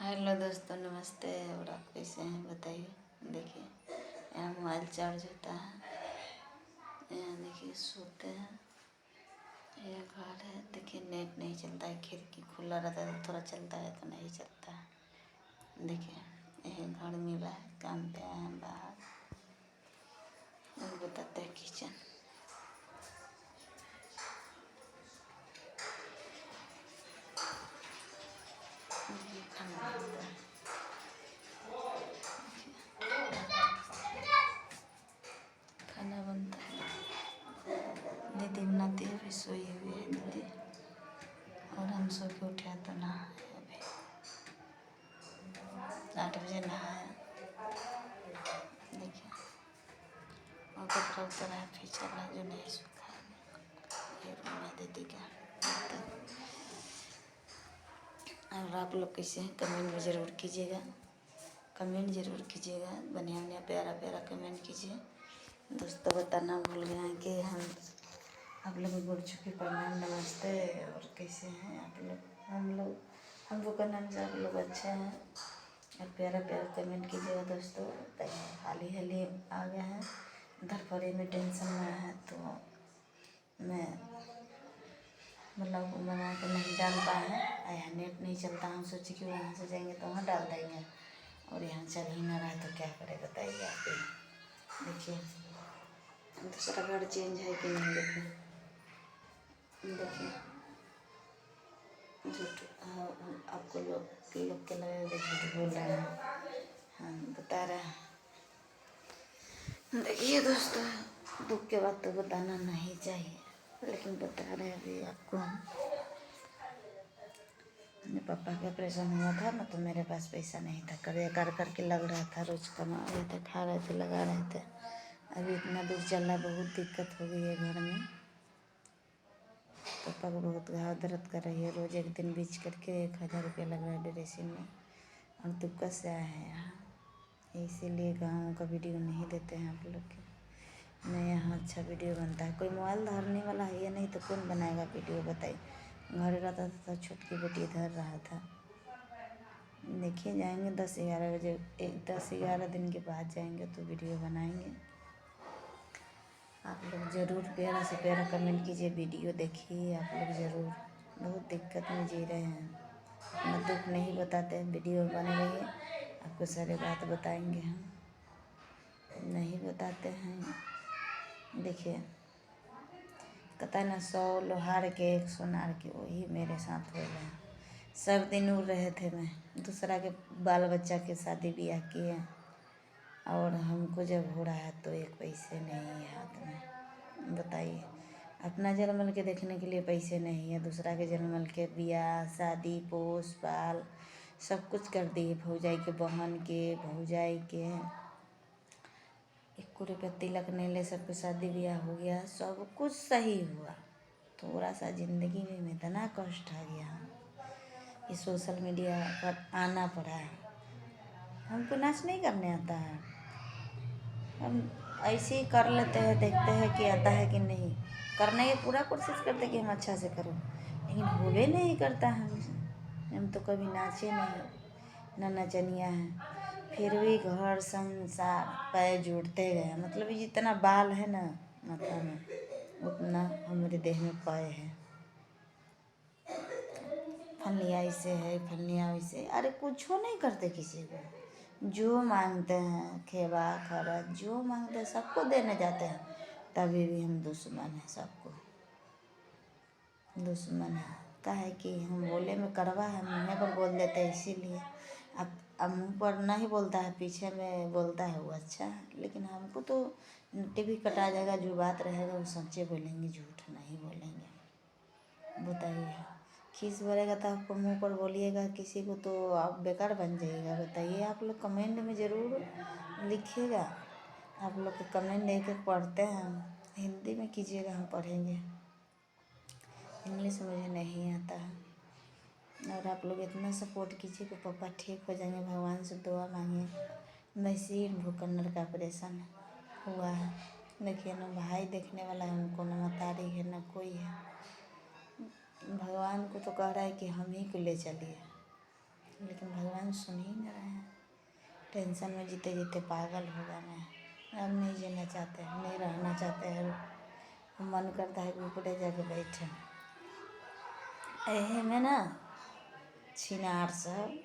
Hello दोस्तों, नमस्ते। और आप कैसे हैं बताइए। देखिए, यहाँ मोबाइल चार्ज होता है, यहाँ देखिए सोते हैं। यह घर है, देखिए नेट नहीं चलता है, खिड़की खुला रहता है तो थोड़ा चलता है तो नहीं चलता है। देखिए यह घर मिला है, काम पे आए हैं बाहर। और बताते हैं किचन। ये खाना बनता है, खाना बनता है। दीदी बनाती है, अभी सोई हुई है दीदी। और हम सो के उठे तो नहाए अभी 8 बजे नहाया। देखिए और कपड़ा उतरा है, फिर चला जो नहीं सूखा है। ये रूम है दीदी का। और आप लोग कैसे हैं कमेंट में ज़रूर कीजिएगा, कमेंट ज़रूर कीजिएगा। बढ़िया बढ़िया प्यारा प्यारा कमेंट कीजिए। दोस्तों बताना भूल गए हैं कि आप लोग बोल चुके प्रणाम नमस्ते। और कैसे हैं आप लोग। हम लोग का नाम से आप लोग अच्छे हैं। और प्यारा प्यारा कमेंट कीजिएगा दोस्तों। हाल ही आ गया है, घर पर ही में टेंशन में है तो मैं ब्लॉग बना कर नहीं डाल पाए हैं। यहाँ नेट नहीं चलता, हम सोचे कि वहाँ से जाएंगे तो वहाँ डाल देंगे, और यहाँ चल ही ना रहा तो क्या करें बताइए आप ही। देखिए दूसरा घर चेंज है कि नहीं। देखिए झूठ आपको लोग के लगे झूठ बोल रहे हैं, हम बता रहे हैं। देखिए दोस्तों, दुख के बात तो बताना नहीं चाहिए, लेकिन बता रहे हैं अभी आपको। मेरे पापा का ऑपरेशन हुआ था ना, तो मेरे पास पैसा नहीं था। कर करके लग रहा था, रोज कमा रहे थे, खा रहे थे, लगा रहे थे। अभी इतना दूर चलना बहुत दिक्कत हो गई है घर में। पापा को बहुत घाव दर्द कर रही है, रोज एक दिन बीच करके 1000 रुपया लग रहा है ड्रेसिंग में। और दिक्कत से आए हैं यहाँ, इसीलिए गाँव का वीडियो नहीं देते हैं आप लोग के। नहीं, यहाँ अच्छा वीडियो बनता है। कोई मोबाइल धरने वाला है या नहीं तो कौन बनाएगा वीडियो बताइए। घर रहता था तो छोटकी बेटी धर रहा था। देखिए जाएंगे 10-11 बजे, 10-11 दिन के बाद जाएंगे तो वीडियो बनाएंगे। आप लोग ज़रूर प्यारा से प्यारा कमेंट कीजिए, वीडियो देखिए आप लोग ज़रूर। बहुत दिक्कत में जी रहे हैं, अपना दुख नहीं बताते हैं। वीडियो बने रहिए, आपको सारे बात बताएंगे। हम नहीं बताते हैं। देखिए कहता है ना, 100 लोहार के 1 सोनार के, वही मेरे साथ हो गया। सब दिन उड़ रहे थे, मैं दूसरा के बाल बच्चा के शादी ब्याह किए, और हमको जब हो रहा है तो 1 पैसे नहीं है हाथ में। बताइए, अपना जन्मल के देखने के लिए पैसे नहीं है, दूसरा के जन्मल के ब्याह शादी पोस पाल सब कुछ कर दिए। भौजाई के बहन के, भौजाई के 1 रुपया तिलक नहीं ले, सबके शादी ब्याह हो गया, सब कुछ सही हुआ। थोड़ा सा ज़िंदगी में इतना कष्ट आ गया कि सोशल मीडिया पर आना पड़ा है। हमको नाच नहीं करने आता है, हम ऐसे ही कर लेते हैं, देखते हैं कि आता है कि नहीं। करने की पूरा कोशिश करते कि हम अच्छा से करो, लेकिन होवे नहीं करता हमसे। हम तो कभी नाचे नहीं, ना नचनिया है, फिर भी घर संसार पैर जोड़ते गए। मतलब जितना बाल है ना माथा में, उतना हमारे देह में पैर है। फलियाँ ऐसे है, फलियाँ वैसे, अरे कुछ नहीं करते किसी को। जो मांगते हैं खेवा खरच, जो मांगते हैं सबको देने जाते हैं, तभी भी हम दुश्मन हैं। सबको दुश्मन है। काहे कि हम बोले में कड़वा है, मुँह पर बोल देते हैं इसीलिए। अब मुँह पर नहीं बोलता है, पीछे में बोलता है वो अच्छा है। लेकिन हमको तो टीवी कटा जाएगा, जो बात रहेगा वो सच्चे बोलेंगे, झूठ नहीं बोलेंगे। बताइए, खीस भरेगा तो आपको मुँह पर बोलिएगा किसी को तो आप बेकार बन जाइएगा। बताइए, आप लोग कमेंट में ज़रूर लिखिएगा। आप लोग के कमेंट देख के पढ़ते हैं हम। हिंदी में कीजिएगा, हम पढ़ेंगे। इंग्लिश मुझे नहीं आता है। और आप लोग इतना सपोर्ट कीजिए कि पापा ठीक हो जाएंगे। भगवान से दुआ मांगिए। वैसे भूकन्नड़ का ऑपरेशन हुआ है। देखिए ना, भाई देखने वाला है हमको, ना मतारी है ना कोई है। भगवान को तो कह रहा है कि हम ही को ले चलिए, लेकिन भगवान टेंशन सुन ही नहीं रहे हैं। टेंशन में जीते जीते पागल हो गए हैं। अब नहीं जीना चाहते हैं, नहीं रहना चाहते हैं। मन करता है कि ऊपरे जाके बैठे। एहे में ना छिनार सब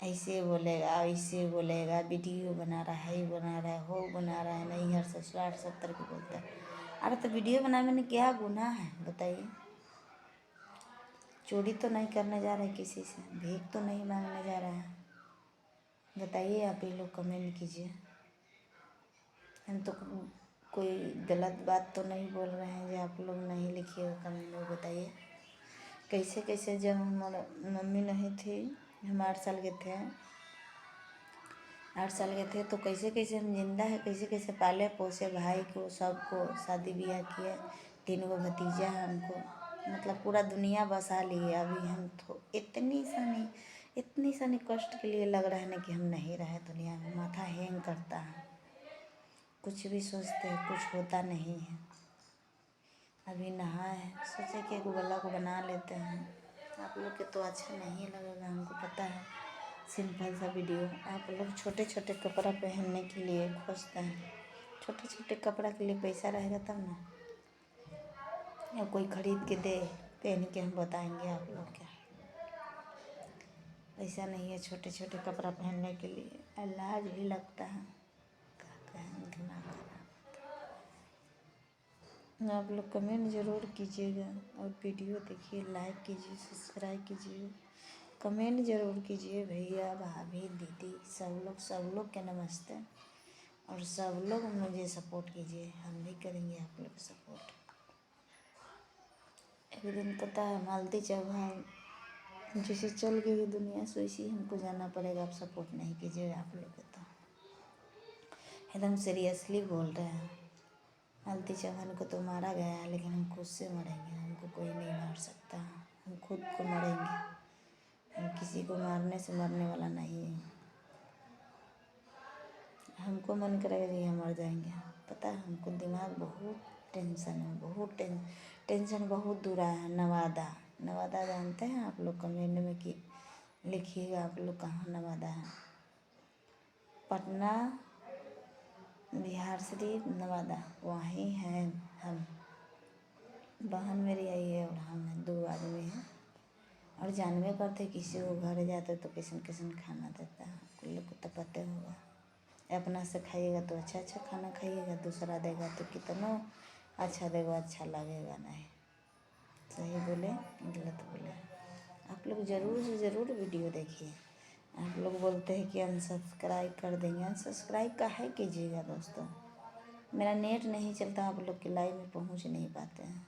ऐसे बोलेगा, ऐसे बोलेगा, वीडियो बना रहा है, ये बना रहा है, वो बना रहा है, नहीं हर ससुराल सब तरह के बोलता है। अरे तो वीडियो बनाने में क्या गुनाह है बताइए? चोरी तो नहीं करने जा रहे किसी से, भीख तो नहीं मांगने जा रहा है। बताइए, आप ही लोग कमेंट कीजिए। हम तो कोई गलत बात तो नहीं बोल रहे हैं जो आप लोग नहीं लिखिए कमेंट में। बताइए कैसे कैसे, जब हमारा मम्मी नहीं थी, हम 8 साल के थे, 8 साल के थे तो कैसे कैसे हम जिंदा है, कैसे कैसे पाले पोसे भाई को, सबको शादी ब्याह किए, 3 गो भतीजा है हमको, मतलब पूरा दुनिया बसा लिए। अभी हम तो इतनी सानी कष्ट के लिए लग रहा है ना कि हम नहीं रहे दुनिया में। माथा हैंग करता है, कुछ भी सोचते हैं कुछ होता नहीं है। अभी नहाए हैं, सोचे कि एक गला को बना लेते हैं। आप लोग के तो अच्छा नहीं लगेगा, हमको पता है। सिंपल सा वीडियो। आप लोग छोटे छोटे कपड़ा पहनने के लिए खोजते हैं। छोटे छोटे कपड़ा के लिए पैसा रहेगा तब ना, या कोई खरीद के दे, पहन के हम बताएंगे आप लोग क्या। पैसा नहीं है छोटे छोटे कपड़ा पहनने के लिए, लाज भी लगता है। क्या कहें, दिमाग खराब। आप लोग कमेंट ज़रूर कीजिएगा और वीडियो देखिए, लाइक कीजिए, सब्सक्राइब कीजिए, कमेंट ज़रूर कीजिए। भैया भाभी दीदी सब लोग के नमस्ते। और सब लोग मुझे सपोर्ट कीजिए, हम भी करेंगे आप लोग सपोर्ट। एक दिन पता है मालती चौहान जैसे चल गई दुनिया से, वैसे ही हमको जाना पड़ेगा। आप सपोर्ट नहीं कीजिएगा आप लोग तो एकदम सीरियसली बोल रहे हैं। मालती चौहान को तो मारा गया है, लेकिन हम खुद से मरेंगे, हमको कोई नहीं मार सकता। हम खुद को मरेंगे, हम किसी को मारने से मरने वाला नहीं है। हमको मन करेगा कि हम मर जाएंगे। पता है हमको दिमाग बहुत टेंशन है, बहुत टेंशन बहुत दूर है। नवादा जानते हैं आप लोग? कमेंट में कि लिखिएगा आप लोग कहाँ नवादा है। पटना, बिहार शरीफ, नवादा, वहीं हैं हम। बहन मेरी आई है और हम हैं, 2 आदमी हैं। और जानवे करते किसी को घर जाते तो किसन किसन खाना देता है। कुल लोग को तो पता होगा। अपना से खाइएगा तो अच्छा अच्छा खाना खाइएगा, दूसरा देगा तो कितना अच्छा देगा, अच्छा लगेगा नहीं। सही बोले गलत बोले? आप लोग ज़रूर से ज़रूर वीडियो देखिए। आप लोग बोलते हैं कि अनसब्सक्राइब कर देंगे, अनसब्सक्राइब काहे कीजिएगा दोस्तों? मेरा नेट नहीं चलता, आप लोग के लाइव में पहुंच नहीं पाते हैं।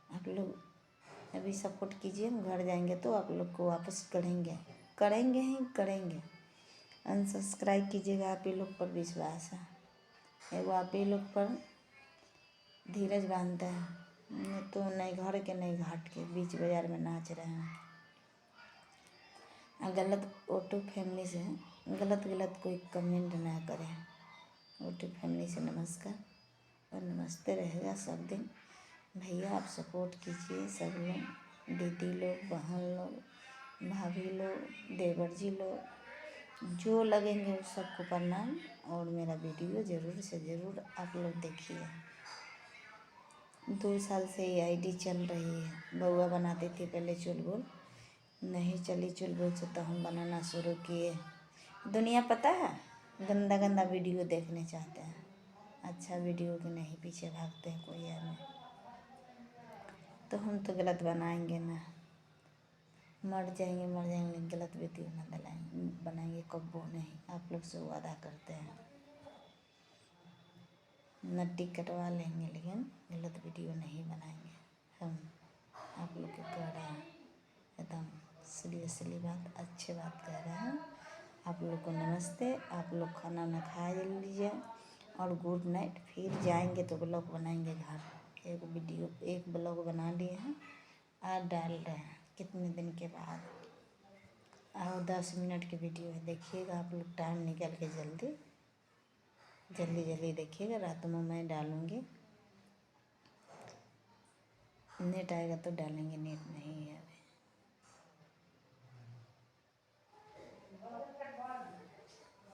आप लोग अभी सपोर्ट कीजिए, हम घर जाएंगे तो आप लोग को वापस करेंगे। अनसब्सक्राइब कीजिएगा, आप ही लोग पर विश्वास है। वो आप ही लोग पर धीरज बांधते हैं, नहीं तो नहीं घर के नहीं घाट के बीच बाजार में नाच रहे हैं। गलत ओटू फैमिली से गलत कोई कमेंट ना करें। ओटू फैमिली से नमस्कार और नमस्ते रहेगा सब दिन। भैया आप सपोर्ट कीजिए, सब लोग, दीदी लोग, बहन लोग, भाभी लोग, देवर जी लोग, जो लगेंगे उस सबको प्रणाम। और मेरा वीडियो ज़रूर से ज़रूर आप लोग देखिए। 2 साल से ये आईडी चल रही है। बउआ बनाती थी पहले चुलबुल, नहीं चली चुलबुल से तो हम बनाना शुरू किए। दुनिया पता है गंदा गंदा वीडियो देखने चाहते हैं, अच्छा वीडियो के नहीं पीछे भागते हैं कोई हमें। तो हम तो गलत बनाएंगे ना, मर जाएंगे लेकिन गलत वीडियो ना बनाएंगे कब्बो नहीं। आप लोग से वादा करते हैं, नट्टी कटवा लेंगे लेकिन गलत वीडियो नहीं बनाएंगे हम। आप लोग के कह रहे हैं एकदम सीरियसली बात, अच्छी बात कह रहे हैं। आप लोग को नमस्ते। आप लोग खाना ना खा लीजिए और गुड नाइट। फिर जाएंगे तो ब्लॉग बनाएंगे घर। एक ब्लॉग बना लिए हैं और डाल रहे हैं कितने दिन के बाद। और 10 मिनट की वीडियो है, देखिएगा आप लोग टाइम निकाल के जल्दी देखिएगा। रात में मैं डालूँगी, नेट आएगा तो डालेंगे, नेट नहीं है